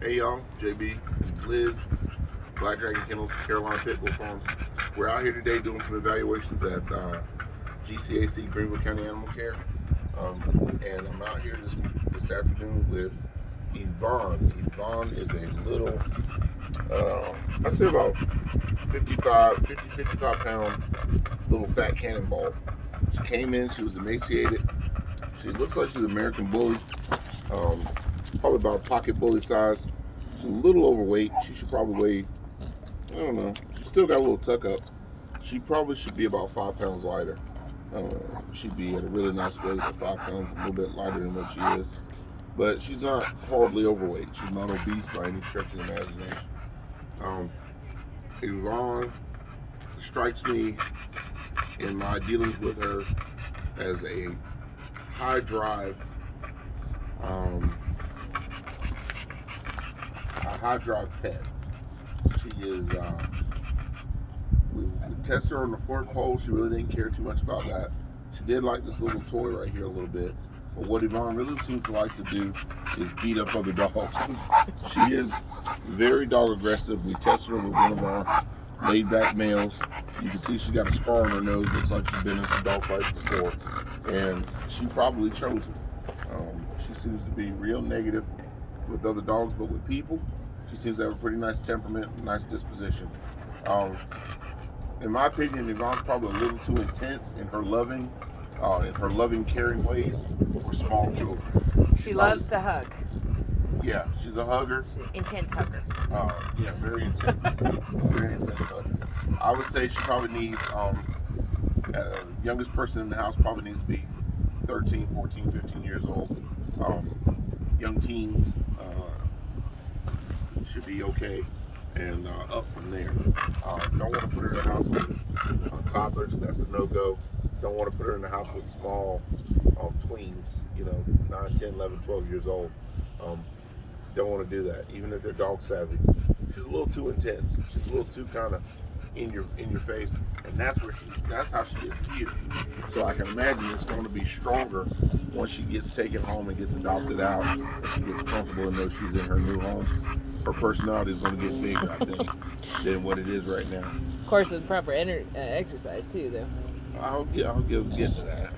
Hey y'all, JB and Liz, Black Dragon Kennels, Carolina Pit Bull Farm. We're out here today doing some evaluations at GCAC, Greenville County Animal Care. And I'm out here this afternoon with Yvonne. Yvonne is a little, I'd say about 55 pound little fat cannonball. She came in, she was emaciated. She looks like she's an American bully, probably about pocket bully size. She's a little overweight. She should probably weigh, I don't know, she's still got a little tuck up. She probably should be about 5 pounds lighter. She'd be at a really nice weight at 5 pounds, a little bit lighter than what she is. But she's not horribly overweight. She's not obese by any stretch of the imagination. Yvonne strikes me in my dealings with her as a high drive, pet. She is. We tested her on the flirt pole. She really didn't care too much about that. She did like this little toy right here a little bit. But what Yvonne really seems to like to do is beat up other dogs. She is very dog aggressive. We tested her with one of our laid back males. You can see she's got a scar on her nose. Looks like she's been in some dog fights before. And she probably chose it. She seems to be real negative with other dogs, but with people, she seems to have a pretty nice temperament, nice disposition. In my opinion, Yvonne's probably a little too intense in her loving, caring ways for small children. She loves to hug. Yeah, she's a hugger. Intense hugger. Yeah, very intense. Very intense hugger. I would say she probably needs, youngest person in the house probably needs to be 13, 14, 15 years old. Young teens should be okay, and up from there. Don't want to put her in the house with toddlers. That's a no-go. Don't want to put her in the house with small tweens, 9, 10, 11, 12 years old. Don't want to do that, even if they're dog savvy. She's a little too intense. She's a little too kind of in your face, and that's how she is here. So I can imagine it's going to be stronger once she gets taken home and gets adopted out, and she gets comfortable and knows she's in her new home. Her personality is going to get bigger, I think, than what it is right now. Of course, with proper exercise too, though. I hope get to that.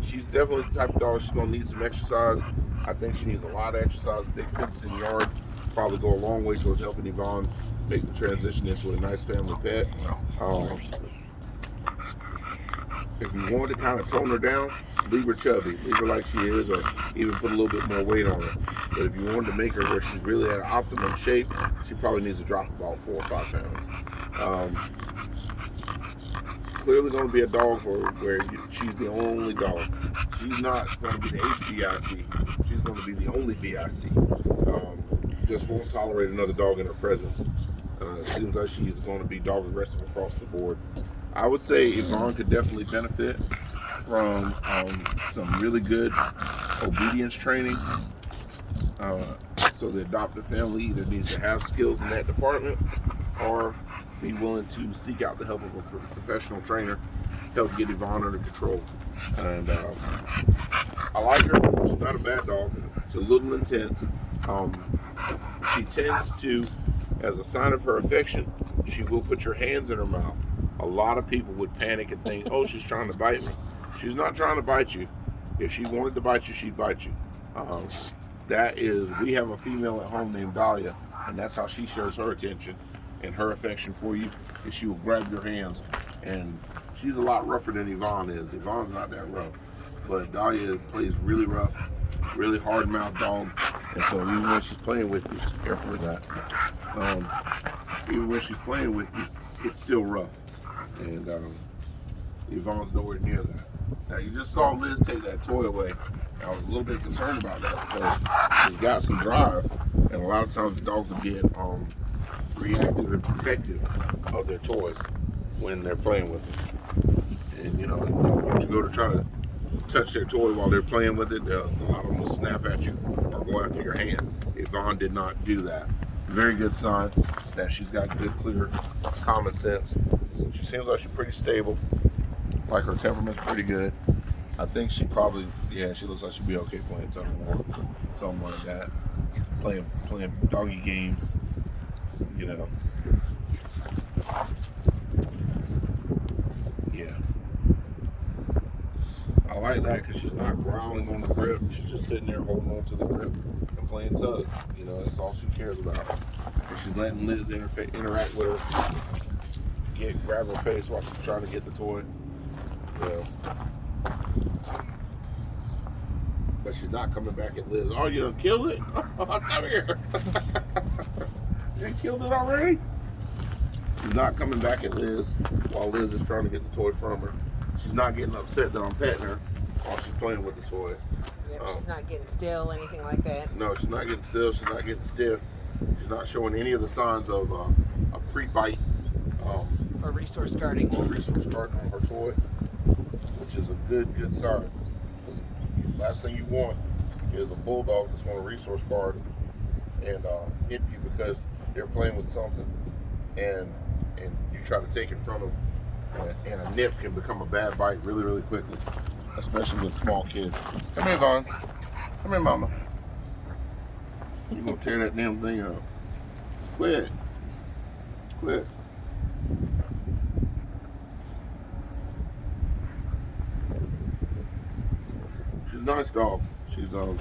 She's definitely the type of dog she's going to need some exercise. I think she needs a lot of exercise. Big fence in the yard probably go a long way towards helping Yvonne make the transition into a nice family pet. If you want to kind of tone her down, leave her chubby, leave her like she is, or even put a little bit more weight on her. But if you wanted to make her where she's really at optimum shape, she probably needs to drop about 4 or 5 pounds. Clearly going to be a dog where she's the only dog. She's not going to be the HBIC. She's going to be the only BIC. Just won't tolerate another dog in her presence. It seems like she's going to be dog aggressive across the board. I would say Yvonne could definitely benefit from some really good obedience training. So the adoptive family either needs to have skills in that department or be willing to seek out the help of a professional trainer to help get Yvonne under control. And I like her. She's not a bad dog. She's a little intense. She tends to, as a sign of her affection, she will put your hands in her mouth. A lot of people would panic and think, oh, she's trying to bite me. She's not trying to bite you. If she wanted to bite you, she'd bite you. We have a female at home named Dahlia, and that's how she shows her attention and her affection for you, is she will grab your hands. And she's a lot rougher than Yvonne is. Yvonne's not that rough. But Dahlia plays really rough, really hard-mouthed dog. And so even when she's playing with you, careful with that. Even when she's playing with you, it's still rough. And Yvonne's nowhere near that. Now, you just saw Liz take that toy away. I was a little bit concerned about that because she's got some drive, and a lot of times dogs will get reactive and protective of their toys when they're playing with them. And if you go to try to touch their toy while they're playing with it, a lot of them will snap at you or go after your hand. Yvonne did not do that. Very good sign that she's got good, clear common sense. She seems like she's pretty stable. Like her temperament's pretty good. I think she probably, yeah, she looks like she'd be okay playing tug of war, something like that. Playing doggy games, you know. Yeah. I like that because she's not growling on the grip. She's just sitting there holding on to the grip and playing tug. You know, that's all she cares about. And she's letting Liz interact with her, grab her face while she's trying to get the toy. Yeah. But she's not coming back at Liz. Oh, you done killed it? Come here. You done killed it already? She's not coming back at Liz while Liz is trying to get the toy from her. She's not getting upset that I'm petting her while she's playing with the toy. Yep, she's not getting still, anything like that. No, she's not getting still. She's not getting stiff. She's not showing any of the signs of a pre-bite. Or resource guarding. Or resource guarding on her toy, which is a good sign. Last thing you want is a bulldog that's going to resource guard and nip you because they're playing with something, and you try to take it from them, and a nip can become a bad bite really quickly, especially with small kids. Come here, Yvonne. Come here, Mama. You're going to tear that damn thing up. Quit. She's a nice dog. She's a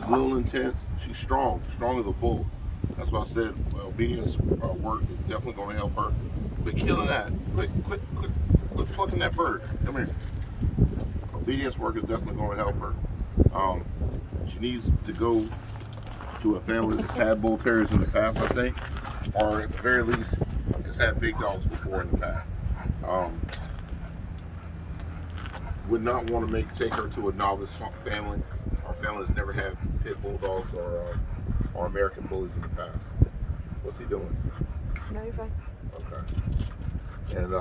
little intense. She's strong as a bull. That's why I said obedience work is definitely going to help her. Quit killing that. Quit fucking that bird. Come here. Obedience work is definitely going to help her. She needs to go to a family that's had bull terriers in the past, I think, or at the very least has had big dogs before in the past. Would not want to take her to a novice family or family that's never had pit bulldogs or American bullies in the past. What's he doing? No, you're fine. Okay. And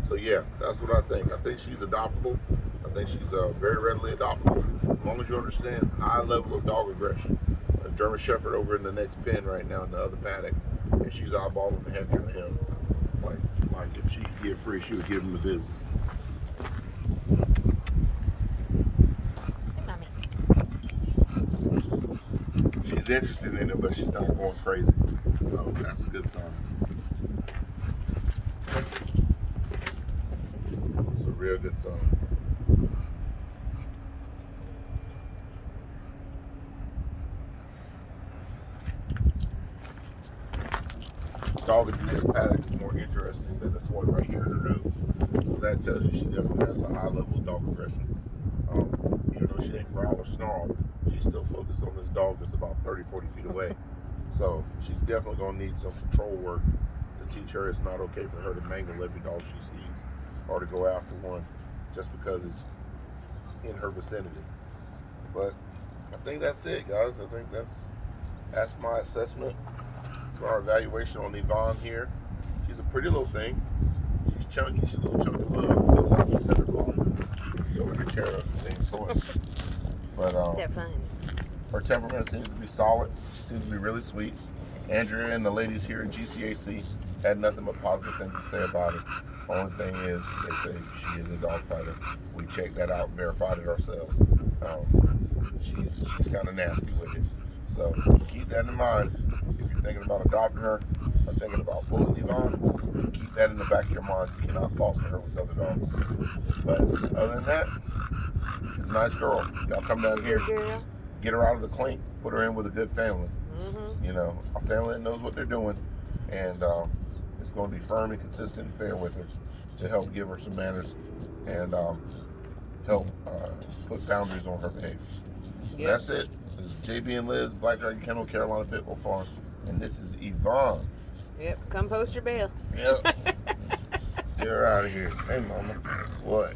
so yeah, that's what I think. I think she's adoptable. I think she's very readily adoptable as long as you understand high level of dog aggression. A German Shepherd over in the next pen right now in the other paddock, and she's eyeballing the heck out of him. Like if she could get free, she would give him the business. She's interested in him, but she's not going crazy. So that's a good sign. It's a real good sign. Dog in this paddock is more interesting than the toy right here in her nose. So that tells you she definitely has a high level of dog aggression. Even though she didn't growl or snarl, she's still focused on this dog that's about 30-40 feet away. So she's definitely going to need some control work to teach her it's not okay for her to mangle every dog she sees or to go after one just because it's in her vicinity. But I think that's it, guys. I think that's my assessment. So our evaluation on Yvonne here. She's a pretty little thing. She's chunky. She's a little chunky little like the center block. Go in her chair up the same toy. But Definitely. her temperament seems to be solid. She seems to be really sweet. Andrea and the ladies here at GCAC had nothing but positive things to say about her. Only thing is, they say she is a dog fighter. We checked that out, verified it ourselves. She's kind of nasty with it. So keep that in mind. If you're thinking about adopting her or thinking about pulling Yvonne, keep that in the back of your mind. You cannot foster her with other dogs. But other than that, she's a nice girl. Y'all come down here, get her out of the clink, put her in with a good family. Mm-hmm. You know, a family that knows what they're doing, and it's going to be firm and consistent and fair with her to help give her some manners and help put boundaries on her behaviors. Yep. That's it. This is JB and Liz, Black Dragon Kennel, Carolina Pit Bull Farm, and this is Yvonne. Yep, come post your bail. Yep. Get her out of here. Hey, Mama. What?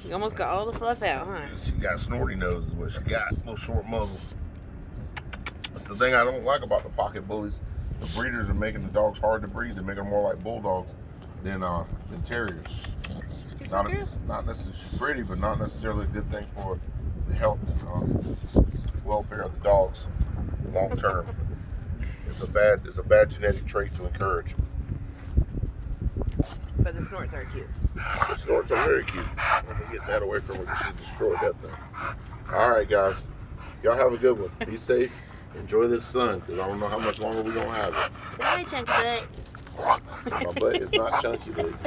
You almost got all the fluff out, huh? She got snorty nose is what she got. A little short muzzle. That's the thing I don't like about the pocket bullies. The breeders are making the dogs hard to breed. They're making them more like bulldogs than terriers. Not necessarily pretty, but not necessarily a good thing for the health and welfare of the dogs long term. It's a bad genetic trait to encourage. But the snorts are cute. The snorts are very cute. Let me get that away from her because she destroyed that thing. All right, guys. Y'all have a good one. Be safe. Enjoy this sun because I don't know how much longer we're going to have it. Sorry, chunky butt. My butt is not chunky, ladies.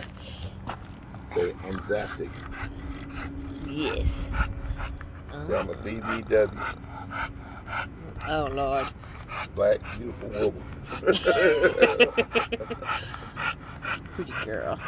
Say, I'm zaptic. Yes. Say, I'm a BBW. Oh, Lord. Black, beautiful woman. Pretty girl.